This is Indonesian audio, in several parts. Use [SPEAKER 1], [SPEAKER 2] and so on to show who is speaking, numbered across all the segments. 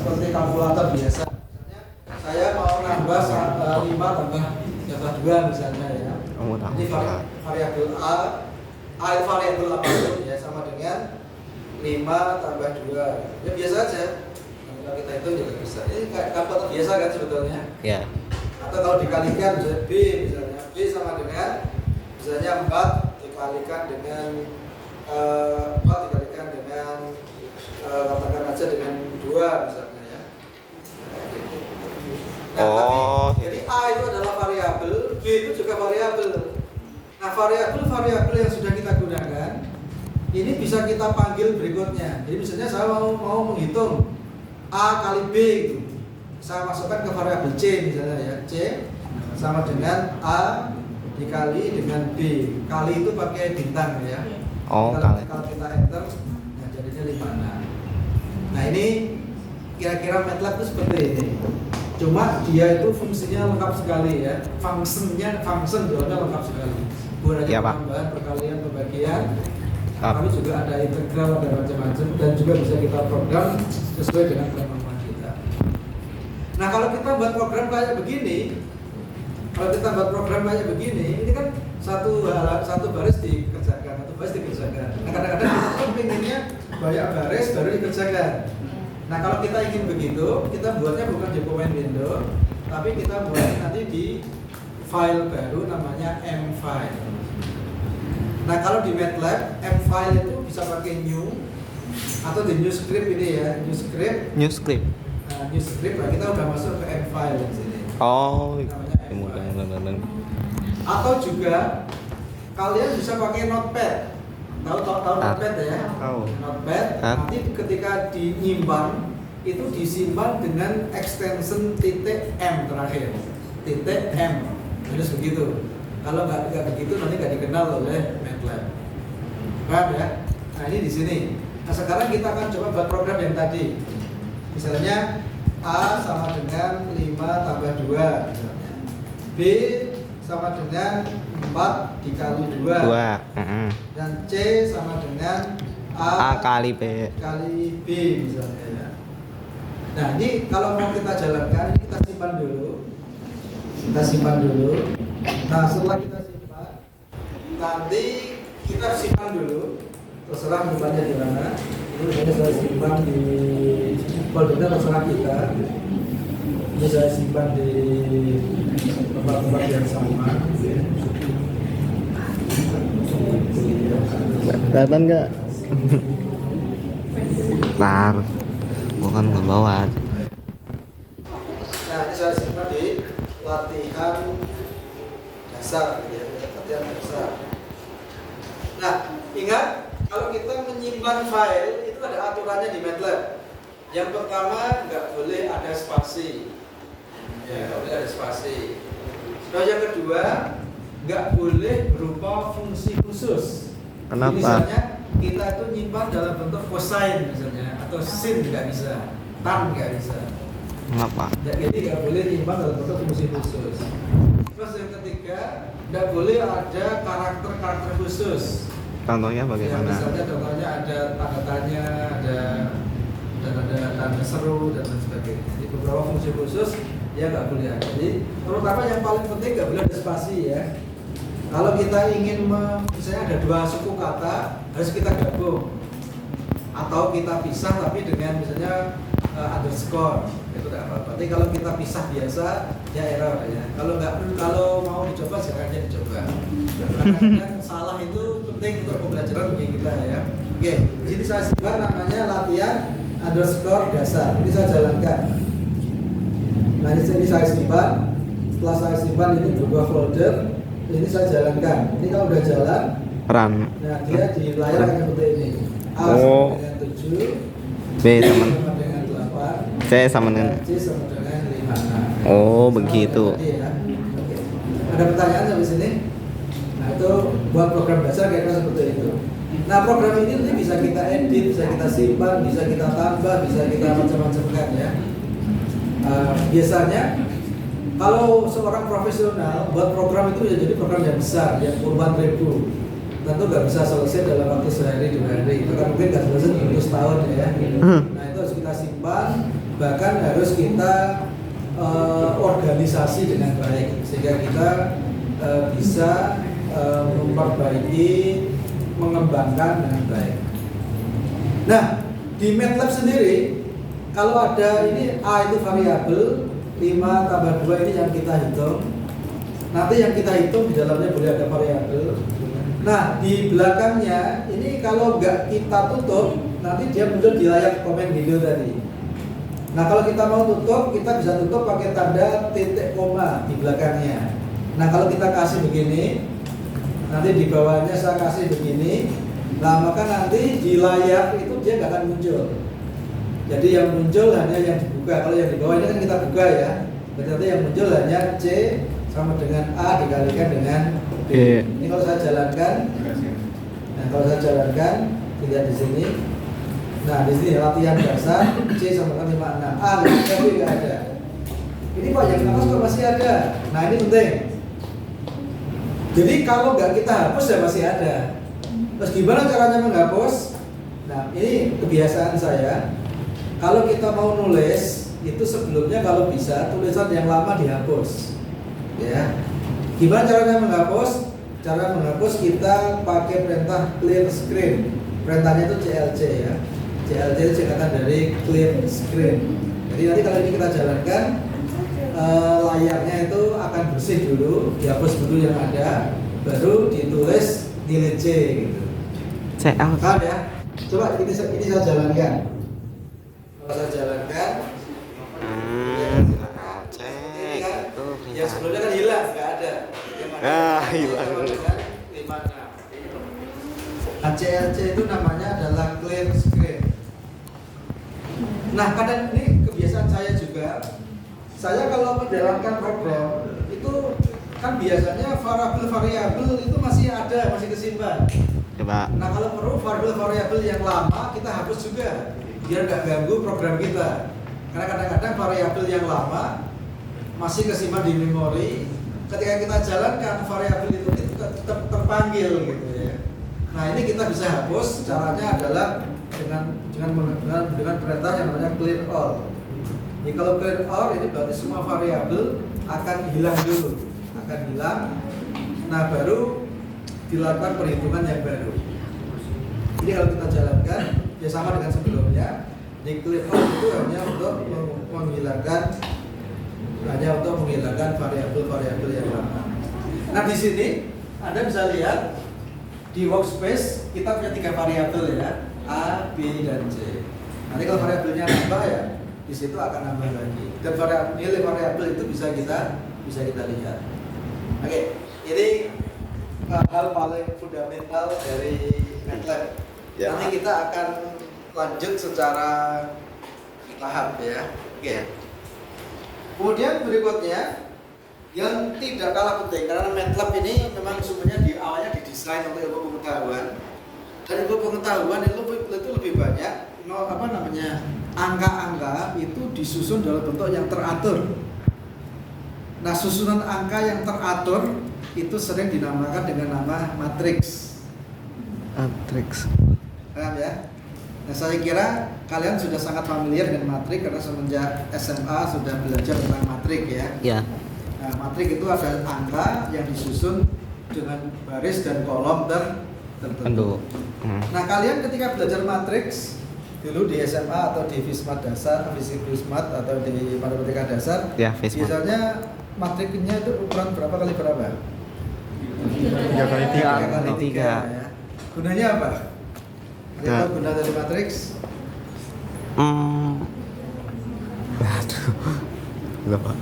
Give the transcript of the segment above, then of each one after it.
[SPEAKER 1] seperti kalkulator biasa. Misalnya saya mau nambah 5 tambah 2 misalnya ya. Ini variabel A variabel apapun ya sama dengan 5 tambah 2. Ya biasa aja. Kalau kita hitung juga bisa. Ini kalkulator biasa kan sebetulnya.
[SPEAKER 2] Ya.
[SPEAKER 1] Atau kalau dikalikan misalnya B misalnya. B sama dengan misalnya 4 dikalikan dengan 4 dikalikan dengan katakan aja dengan 2 misalnya ya. Nah, tapi, jadi A itu adalah variabel, B itu juga variabel. Nah, variabel yang sudah kita gunakan ini bisa kita panggil berikutnya. Jadi misalnya saya mau menghitung A kali B itu. Saya masukkan ke variabel C misalnya ya. C sama dengan A dikali dengan B. Kali itu pakai bintang ya. Kalau kita enter, nah jadinya 56. Nah ini kira-kira MATLAB itu seperti ini. Cuma dia itu fungsinya lengkap sekali ya. Function jawabnya lengkap sekali. Bukan hanya penambahan, perkalian, pembagian. Tapi juga ada integral, ada macam-macam. Dan juga bisa kita program sesuai dengan kemampuan kita. Nah kalau kita buat program kayak begini, ini kan satu baris dikerjakan, Nah kadang-kadang kita pun pengennya banyak baris baru dikerjakan. Nah kalau kita ingin begitu, kita buatnya bukan di pemain window, tapi kita buatnya nanti di file baru namanya M-file. Nah kalau di MATLAB, M-file itu bisa pakai new atau di new script ini ya, new script. Nah kita udah masuk ke M-file di sini.
[SPEAKER 2] Namanya
[SPEAKER 1] M-file. Atau juga kalian bisa pakai notepad. Tahu notepad ya? Notepad. Nanti ketika dinyimpan itu disimpan dengan extension .m terakhir. .m. Terus begitu. Kalau nggak begitu nanti nggak dikenal oleh MATLAB. Paham ya? Nah ini di sini. Nah sekarang kita akan coba buat program yang tadi. Misalnya A sama dengan 5 tambah 2 misalnya. B sama dengan 4 dikali 2. Dan C sama dengan A
[SPEAKER 2] kali B
[SPEAKER 1] misalnya ya. Nah ini kalau mau kita jalankan, ini kita simpan dulu. Nah setelah kita simpan, nanti kita simpan dulu. Terserah simpannya di mana. Ini saya simpan di foldernya, terserah kita. Ini saya simpan di tempat-tempat yang sama.
[SPEAKER 2] Kelihatan nggak? Bentar, bukan ke bawah.
[SPEAKER 1] Nah, ini saya simpan di latihan dasar, ya, latihan dasar. Nah, ingat kalau kita menyimpan file itu ada aturannya di MATLAB. Yang pertama nggak boleh ada spasi. Ya, nggak boleh ada spasi. Nah, yang kedua nggak boleh berupa fungsi khusus.
[SPEAKER 2] Kenapa?
[SPEAKER 1] Misalnya kita itu nyimpan dalam bentuk cosine misalnya, atau sin nggak bisa, tan nggak bisa.
[SPEAKER 2] Kenapa?
[SPEAKER 1] Jadi nggak boleh nyimpan dalam bentuk fungsi khusus. Terus yang ketiga nggak boleh ada karakter khusus.
[SPEAKER 2] Contohnya bagaimana?
[SPEAKER 1] Ya, misalnya contohnya ada tanda tanya, ada tanda seru dan lain sebagainya. Jadi beberapa fungsi khusus ya nggak boleh ada. Jadi terutama yang paling penting nggak boleh ada spasi ya. Kalau kita ingin misalnya ada 2 suku kata harus kita gabung atau kita pisah tapi dengan misalnya underscore itu tidak apa-apa. Tapi kalau kita pisah biasa ya error ya. Kalau mau dicoba jangan aja dicoba. Karena salah itu penting untuk pembelajaran bagi kita ya. Oke, di sini saya simpan namanya latihan underscore dasar. Ini saya jalankan. Nah ini saya simpan. Setelah saya simpan ini berubah folder. Ini saya jalankan. Ini kalau udah jalan,
[SPEAKER 2] run.
[SPEAKER 1] Nah dia di layar akan seperti ini. A sama dengan 7,
[SPEAKER 2] B sama
[SPEAKER 1] dengan 8,
[SPEAKER 2] C sama dengan
[SPEAKER 1] C sama dengan 5.
[SPEAKER 2] Oh begitu.
[SPEAKER 1] Ya. Oke. Ada pertanyaan sampai sini? Nah itu buat program dasar kira-kira seperti itu. Nah program ini nanti bisa kita edit, bisa kita simpan, bisa kita tambah, bisa kita macam-macam kan ya. Biasanya kalau seorang profesional buat program itu bisa jadi program yang besar, yang puluhan ribu. Tentu nggak bisa selesai dalam waktu sehari 2 hari. Itu kan mungkin nggak selesai 100 tahun ya. Nah itu harus kita simpan, bahkan harus kita organisasi dengan baik sehingga kita bisa memperbaiki, mengembangkan dengan baik. Nah, di MATLAB sendiri kalau ada ini A itu variabel 5 tambah 2 ini yang kita hitung. Nanti yang kita hitung di dalamnya boleh ada variabel. Nah, di belakangnya ini kalau nggak kita tutup, nanti dia muncul di layar komen video tadi. Nah, kalau kita mau tutup, kita bisa tutup pakai tanda titik koma di belakangnya. Nah, kalau kita kasih begini, nanti di bawahnya saya kasih begini, nah maka nanti di layar itu dia nggak akan muncul. Jadi yang muncul hanya yang dibuka. Kalau yang di bawah ini kan kita buka ya. Berarti yang muncul hanya C sama dengan A dikalikan dengan B. Ini kalau saya jalankan. Nah, kalau saya jalankan, lihat di sini. Nah, di sini latihan dasar C sama dengan 56. A tapi nggak ada. Ini Pak yang atas kok masih ada. Nah, ini penting. Jadi kalau nggak kita hapus ya masih ada. Terus gimana caranya menghapus? Nah, ini kebiasaan saya. Kalau kita mau nulis, itu sebelumnya kalau bisa tulisan yang lama dihapus. Ya. Gimana caranya menghapus? Cara menghapus kita pakai perintah clear screen. Perintahnya itu CLC ya. CLC itu singkatan dari clear screen. Jadi nanti kalau ini kita jalankan, layarnya itu akan bersih dulu, dihapus dulu yang ada, baru ditulis nilai C gitu. Paham ya? Coba ini saya jalankan. Kalau saya jalankan, ini kan, yang sebelumnya kan hilang, nggak ada.
[SPEAKER 2] Hilang.
[SPEAKER 1] Nah, CLC itu namanya adalah clear screen. Nah, kadang ini kebiasaan saya juga. Saya kalau menjalankan program itu kan biasanya variabel itu masih ada, masih kesimpan.
[SPEAKER 2] Coba.
[SPEAKER 1] Nah, kalau perlu variabel yang lama kita hapus juga biar nggak ganggu program kita. Karena kadang-kadang variabel yang lama masih kesimpan di memori. Ketika kita jalankan variabel itu tetap terpanggil gitu ya. Nah, ini kita bisa hapus. Caranya adalah dengan perintah yang namanya clear all. Jadi kalau clear all ini berarti semua variabel akan hilang dulu, akan hilang. Nah, baru dilakukan perhitungan yang baru. Jadi kalau kita jalankan, ya sama dengan sebelumnya. Di clear all itu hanya untuk menghilangkan variabel-variabel yang lama. Nah, di sini Anda bisa lihat di workspace kita punya 3 variabel ya, A, B, dan C. Nanti kalau variabelnya nambah ya, di situ akan nambah lagi. Dan nilai variabel itu bisa kita lihat. Oke, ini hal paling fundamental dari MATLAB.
[SPEAKER 2] Ya.
[SPEAKER 1] Nanti kita akan lanjut secara bertahap ya. Oke. Kemudian berikutnya yang tidak kalah penting karena MATLAB ini memang sebenarnya di awalnya didesain untuk ilmu pengetahuan. Dan ilmu pengetahuan itu lebih banyak angka-angka itu disusun dalam bentuk yang teratur. Nah, susunan angka yang teratur itu sering dinamakan dengan nama matriks.
[SPEAKER 2] Matriks.
[SPEAKER 1] Paham ya? Nah, saya kira kalian sudah sangat familiar dengan matrik karena semenjak SMA sudah belajar tentang matrik ya.
[SPEAKER 2] Ya.
[SPEAKER 1] Nah, matrik itu adalah angka yang disusun dengan baris dan kolom tertentu. Nah, kalian ketika belajar matriks dulu di SMA atau di Fismat dasar, Fismat atau di matematika dasar,
[SPEAKER 2] Ya, Fismat.
[SPEAKER 1] biasanya matriknya itu ukuran berapa kali berapa?
[SPEAKER 2] 3 kali 3.
[SPEAKER 1] Ya. Gunanya apa? Ada guna dari matriks?
[SPEAKER 2] Aduh. Lupa.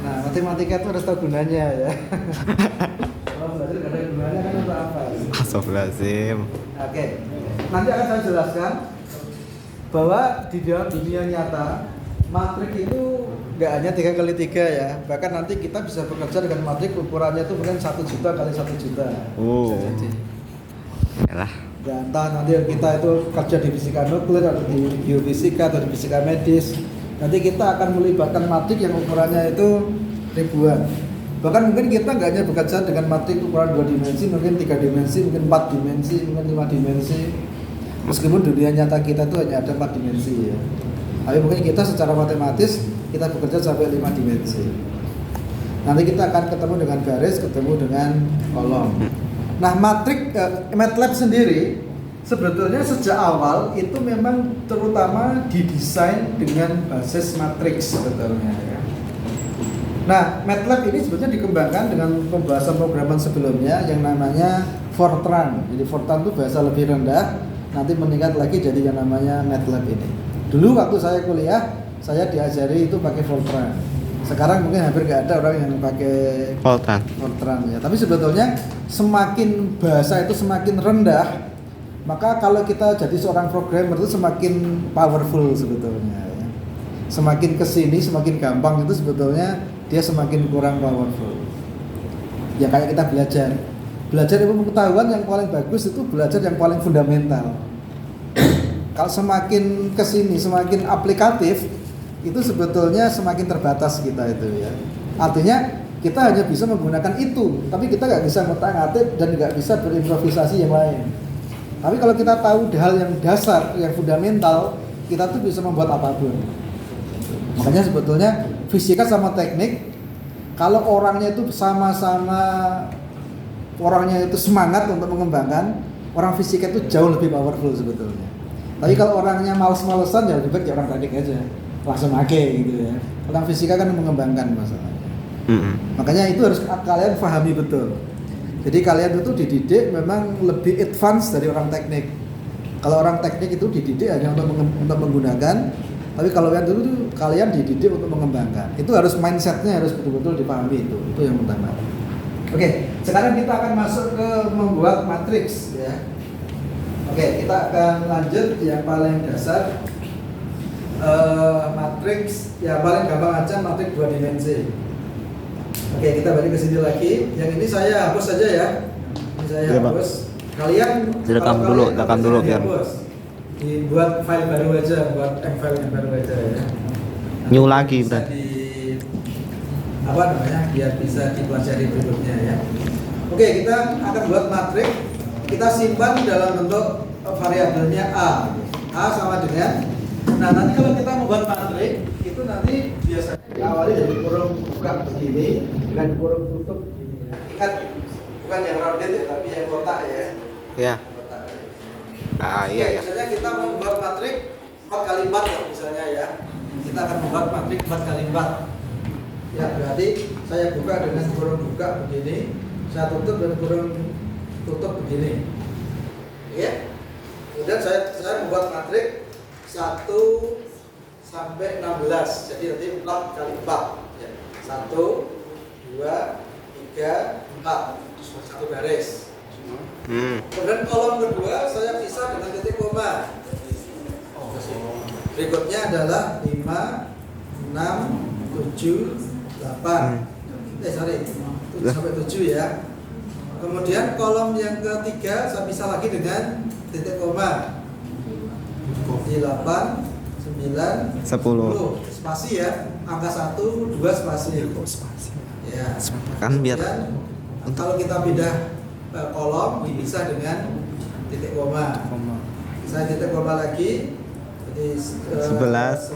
[SPEAKER 1] Nah, matematika itu harus tahu gunanya ya. Kalau belajar nggak ada gunanya kan untuk apa?
[SPEAKER 2] Astagfirullahaladzim.
[SPEAKER 1] Oke, nanti akan saya jelaskan bahwa di dalam dunia nyata matrik itu nggak hanya 3 kali 3 ya, bahkan nanti kita bisa bekerja dengan matrik ukurannya itu mungkin 1 juta kali 1 juta.
[SPEAKER 2] Oh.
[SPEAKER 1] Bisa jadi.
[SPEAKER 2] Yalah.
[SPEAKER 1] Ya, entah nanti kita itu kerja di fisika nuklir atau di geofisika atau di fisika medis, nanti kita akan melibatkan matrik yang ukurannya itu ribuan. Bahkan mungkin kita nggak hanya bekerja dengan matrik ukuran 2 dimensi, mungkin 3 dimensi, mungkin 4 dimensi, mungkin 5 dimensi. Meskipun dunia nyata kita itu hanya ada 4 dimensi ya. Tapi mungkin kita secara matematis kita bekerja sampai 5 dimensi. Nanti kita akan ketemu dengan garis, ketemu dengan kolom. Nah, MATLAB sendiri sebetulnya sejak awal itu memang terutama didesain dengan basis matriks sebetulnya ya. Nah, MATLAB ini sebetulnya dikembangkan dengan pembahasan programan sebelumnya yang namanya Fortran. Jadi Fortran itu bahasa lebih rendah, nanti meningkat lagi jadi yang namanya MATLAB ini. Dulu waktu saya kuliah, saya diajari itu pakai Fortran. Sekarang mungkin hampir nggak ada orang yang pakai Fortran ya. Tapi sebetulnya semakin bahasa itu semakin rendah, maka kalau kita jadi seorang programmer itu semakin powerful sebetulnya ya. Semakin kesini semakin gampang itu sebetulnya dia semakin kurang powerful. Ya kayak kita belajar ilmu pengetahuan yang paling bagus itu belajar yang paling fundamental. Kalau semakin kesini semakin aplikatif itu sebetulnya semakin terbatas kita itu ya. Artinya kita hanya bisa menggunakan itu, tapi kita nggak bisa ngotak-ngatik dan nggak bisa berimprovisasi yang lain. Tapi kalau kita tahu hal yang dasar, yang fundamental, kita tuh bisa membuat apapun. Makanya sebetulnya fisika sama teknik, kalau orangnya itu sama-sama orangnya itu semangat untuk mengembangkan, orang fisika itu jauh lebih powerful sebetulnya. Tapi kalau orangnya males-malesan ya lebih baik ya orang teknik aja, langsung make gitu ya. Orang fisika kan mengembangkan masalahnya. Makanya itu harus kalian pahami betul. Jadi kalian itu dididik memang lebih advance dari orang teknik. Kalau orang teknik itu dididik hanya untuk menggunakan, tapi kalau kalian dididik untuk mengembangkan. Itu harus mindsetnya harus betul-betul dipahami itu yang pertama. Oke, sekarang kita akan masuk ke membuat matriks ya. Oke, kita akan lanjut yang paling dasar. Matriks yang paling gampang aja matriks 2 dimensi. Oke, kita balik ke sini lagi. Yang ini saya hapus saja ya. Ini saya hapus. Kalian
[SPEAKER 2] rekam dulu biar
[SPEAKER 1] dibuat file baru aja, buat file yang baru aja ya.
[SPEAKER 2] New lagi
[SPEAKER 1] berarti. Biar bisa dipelajari berikutnya ya. Oke, kita akan buat matriks. Kita simpan dalam bentuk variabelnya A. A sama dengan. Nah, nanti kalau kita membuat matriks itu nanti biasanya diawali dari kurung buka begini dengan kurung tutup begini ya. Ingat bukan yang rounded ya, tapi yang kotak ya.
[SPEAKER 2] Iya.
[SPEAKER 1] Kotak.
[SPEAKER 2] Iya ya.
[SPEAKER 1] Misalnya kita membuat matriks 4 kali 4 ya misalnya ya. Kita akan membuat matriks 4 kali 4. Ya, berarti saya buka dengan kurung buka begini, saya tutup dengan kurung tutup begini. Ya. Kemudian saya membuat matriks 1 sampai 16. Jadi nanti 4 kali 4 ya. 1 2 3 4 satu garis. Kemudian kolom kedua saya pisah dengan titik koma. Berikutnya adalah 5 6 7 8. Sampai 7 ya. Kemudian kolom yang ketiga saya pisah lagi dengan titik koma. Di 8 9 10 spasi ya, angka 1 2 spasi ya.
[SPEAKER 2] Kan biar
[SPEAKER 1] kalau kita pindah kolom dipisah dengan titik koma. Saya titik koma lagi jadi 11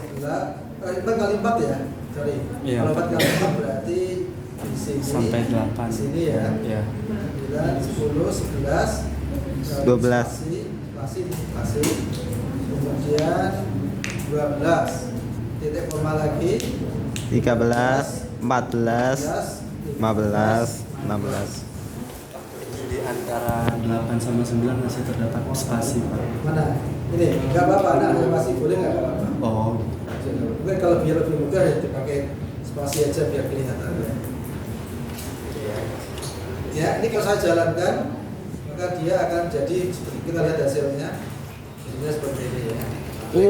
[SPEAKER 1] 4 kali 4 ya. Sorry.
[SPEAKER 3] Iya.
[SPEAKER 1] Kalau 4 kali 4 berarti di sini
[SPEAKER 3] sampai 8.
[SPEAKER 1] Di sini ya.
[SPEAKER 3] Iya.
[SPEAKER 1] 9 10 11
[SPEAKER 2] 12
[SPEAKER 1] spasi. Kemudian 12 titik koma lagi
[SPEAKER 2] 13 14 15 16.
[SPEAKER 3] Di antara 8 sama 9 masih terdapat spasi, Pak.
[SPEAKER 1] mana? Ini nggak apa-apa, ada spasi boleh nggak apa-apa.
[SPEAKER 3] Oh.
[SPEAKER 1] Mungkin kalau biar lebih mudah ya dipakai spasi aja biar kelihatan. Ya, ini kalau saya jalankan maka dia akan jadi seperti kita lihat hasilnya. Jadinya seperti ini ya. Ini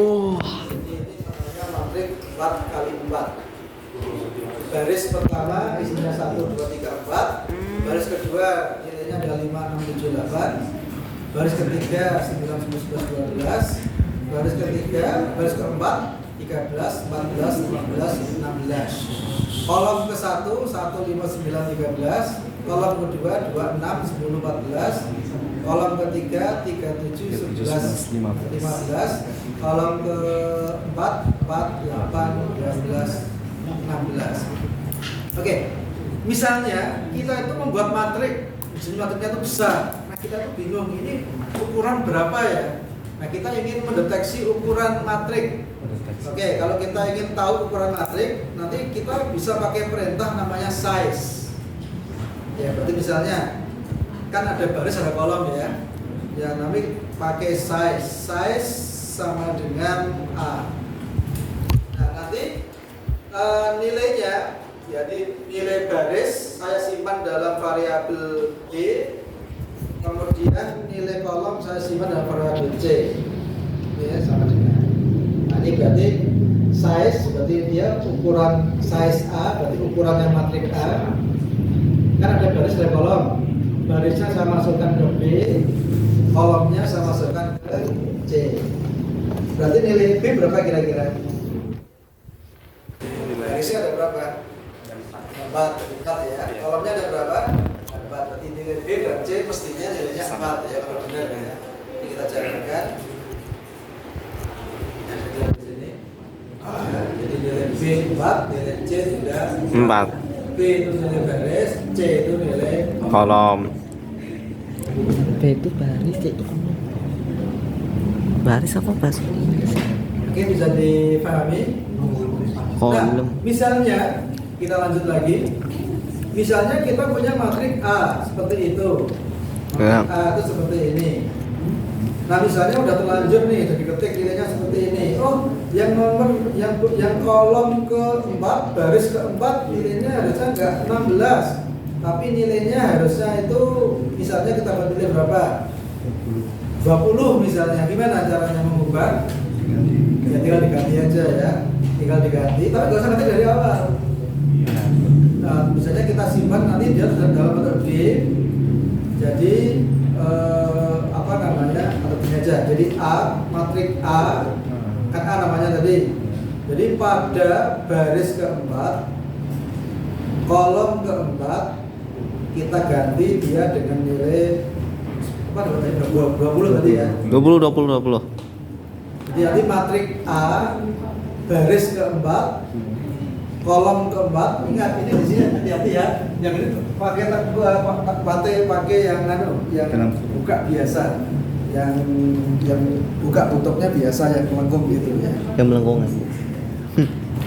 [SPEAKER 1] namanya matriks 4 kali 4. Baris pertama isinya 1 2 3 4. Baris kedua nilainya adalah 5 6 7 8. Baris ketiga 9 10 11 12. Baris ketiga, baris keempat 13 14 15 16. Kolom ke 1 1 5 9 13. Kolom kedua 26 10 14. Kolom ketiga 37 11 15. Kolom keempat 4, 8, 12, 16. Oke, misalnya kita itu membuat matrik, jadi matriknya itu besar. Nah kita tuh bingung, ini ukuran berapa ya? Nah kita ingin mendeteksi ukuran matrik. Oke, kalau kita ingin tahu ukuran matrik, nanti kita bisa pakai perintah namanya size. Ya, berarti misalnya kan ada baris ada kolom ya. Ya, nanti pakai size. Size sama dengan A. Nah, nanti nilainya, jadi nilai baris saya simpan dalam variabel Y. Kemudian nilai kolom saya simpan dalam variabel C. Ya, sama dengan. Nah, ini berarti size, berarti dia ukuran size A, berarti ukurannya matrik A. Kan ada baris dan kolom. Barisnya saya masukkan ke B, kolomnya saya masukkan ke C. Berarti nilai B berapa kira-kira? Barisnya ada berapa? 4 ya. Kolomnya ada berapa? 4. Berarti nilai B dan C mestinya nilainya 4 ya, kalau benar ya. Ini kita jalankan. Jadi nilai B 4, nilai C juga
[SPEAKER 2] 4.
[SPEAKER 1] B itu nilai baris, C itu nilai
[SPEAKER 2] Kolom.
[SPEAKER 4] B itu baris, C itu kolom. Baris apa bahasa Inggris?
[SPEAKER 1] Oke, bisa dipahami?
[SPEAKER 2] Kolom.
[SPEAKER 1] Nah, misalnya kita lanjut lagi. Misalnya kita punya matrik A seperti itu.
[SPEAKER 2] Ya.
[SPEAKER 1] Matrik A itu seperti ini. Nah, misalnya udah terlanjur nih, jadi ketik nilainya seperti ini. Oh, yang nomor yang kolom keempat, baris keempat nilainya harusnya enggak 16. Tapi nilainya harusnya itu misalnya kita pilih berapa? 20 misalnya. Gimana caranya mengubah? Ya tinggal diganti aja ya. Tinggal diganti, tapi nggak usah nanti dari awal. Nah, misalnya kita simpan nanti dia sudah dalam bentuk D. Jadi apa namanya? Atau ini aja. Jadi A, matrik A, kan A namanya tadi. Jadi pada baris keempat, kolom keempat, kita ganti dia dengan nilai apa namanya? 20 tadi ya.
[SPEAKER 2] 20.
[SPEAKER 1] Jadi matrik A, baris keempat, kolom keempat. Ingat ini di sini hati-hati ya. Yang ini pakai yang yang buka biasa, yang buka tutupnya biasa, yang melengkung gitu ya.
[SPEAKER 2] Yang melengkungan.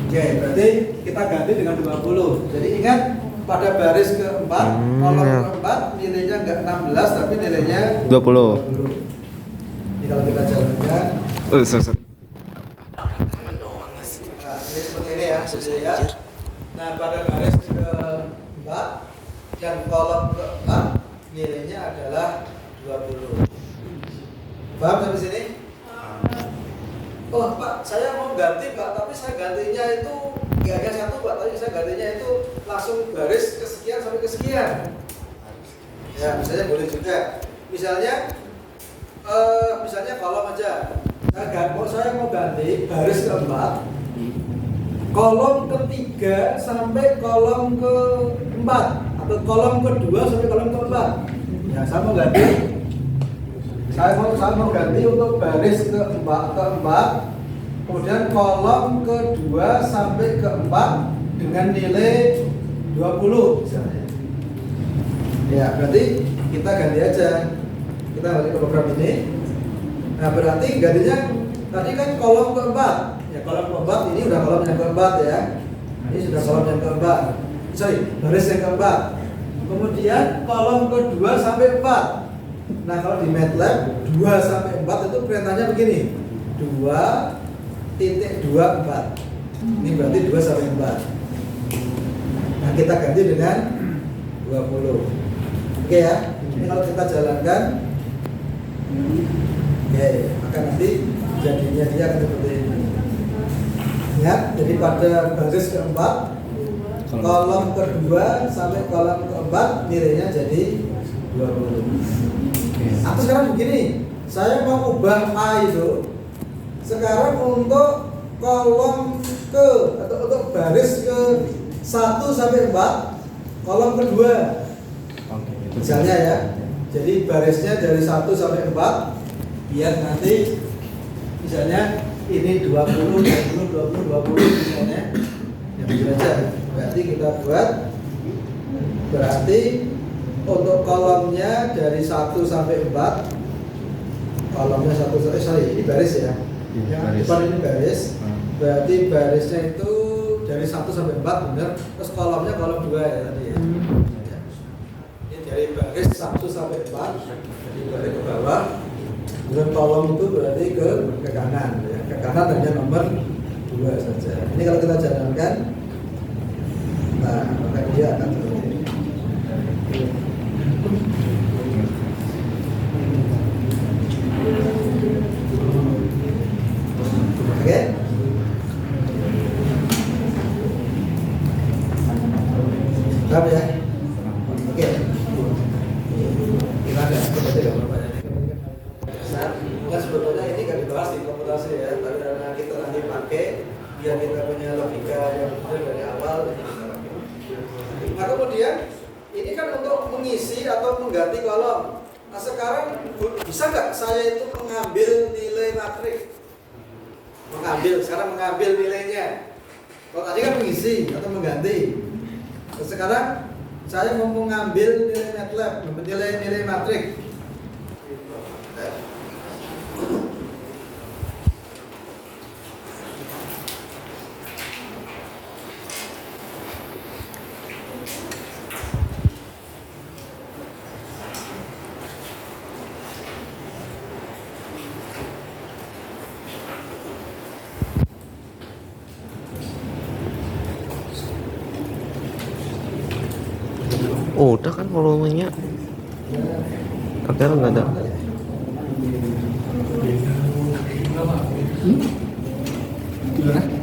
[SPEAKER 1] Oke, berarti kita ganti dengan 20. Jadi ingat pada baris keempat, kolom keempat nilainya enggak 16 tapi nilainya
[SPEAKER 2] 20.
[SPEAKER 1] Jadi kalau kita jalankan,
[SPEAKER 2] Oh,
[SPEAKER 1] nah, ini seperti ini ya, ya. Nah, pada baris keempat dan kolom keempat nilainya adalah 20. Paham sampai sini? Oh Pak, saya mau ganti Pak, tapi saya gantinya itu nggak hanya satu Pak, tapi saya gantinya itu langsung baris kesekian sampai kesekian. Ya, misalnya boleh juga. Misalnya kolom aja. Saya mau ganti baris keempat, kolom ketiga sampai kolom keempat, atau kolom kedua sampai kolom keempat. Ya, saya mau ganti. Saya mau ganti untuk baris keempat, kemudian kolom kedua sampai keempat dengan nilai 20 misalnya. Ya, berarti kita ganti aja. Kita balik ke program ini. Nah, berarti gantinya tadi kan kolom keempat. Ya, kolom keempat ini udah kolom yang keempat ya. Ini sudah kolom yang keempat. Baris yang keempat. Kemudian kolom kedua sampai 4. Nah, kalau di MATLAB 2 sampai 4 itu perintahnya begini. 2.24. Ini berarti 2 sampai 4. Nah, kita ganti dengan 20. Oke ya. Ini kalau kita jalankan, oke, maka nanti jadinya dia akan seperti ini. Ya, jadi pada baris keempat, kolom kedua sampai kolom keempat nilainya jadi 20. Atau sekarang begini, saya mau ubah A itu sekarang untuk kolom atau untuk baris ke 1 sampai 4, kolom kedua. Misalnya ya. Jadi barisnya dari 1 sampai 4 biar nanti misalnya ini 20, 20 misalnya. Ya begitu aja. Berarti kita buat, berarti untuk kolomnya dari 1 sampai 4, kolomnya 1 sampai, sorry, ini baris ya.
[SPEAKER 3] Iya,
[SPEAKER 1] Yang
[SPEAKER 3] baris.
[SPEAKER 1] depan ini baris.
[SPEAKER 3] Hmm.
[SPEAKER 1] Berarti barisnya itu dari 1 sampai 4 benar. Terus kolomnya kolom 2 ya tadi ya. Ini dari baris 1 sampai 4, jadi balik ke bawah. Kemudian kolom itu berarti ke kanan ya. Ke kanan hanya nomor 2 saja. Ini kalau kita jalankan, nah maka dia akan seperti ini. Oke? Paham ya? Oke. Gimana? Seperti itu apa ya? Kan sebetulnya ini kan dibahas di komputasi ya, tapi karena kita nanti pakai biar kita punya logika yang benar dari awal. Nah kemudian ini kan untuk mengisi atau mengganti kolom. Nah sekarang bisa nggak saya itu mengambil nilai matriks? Sekarang mengambil nilainya. Kalau tadi kan mengisi atau mengganti. Nah, sekarang saya mau mengambil nilai MATLAB, nilai matriks.
[SPEAKER 2] Oh, udah kan volumenya. Padahal nggak ada.
[SPEAKER 1] Gimana?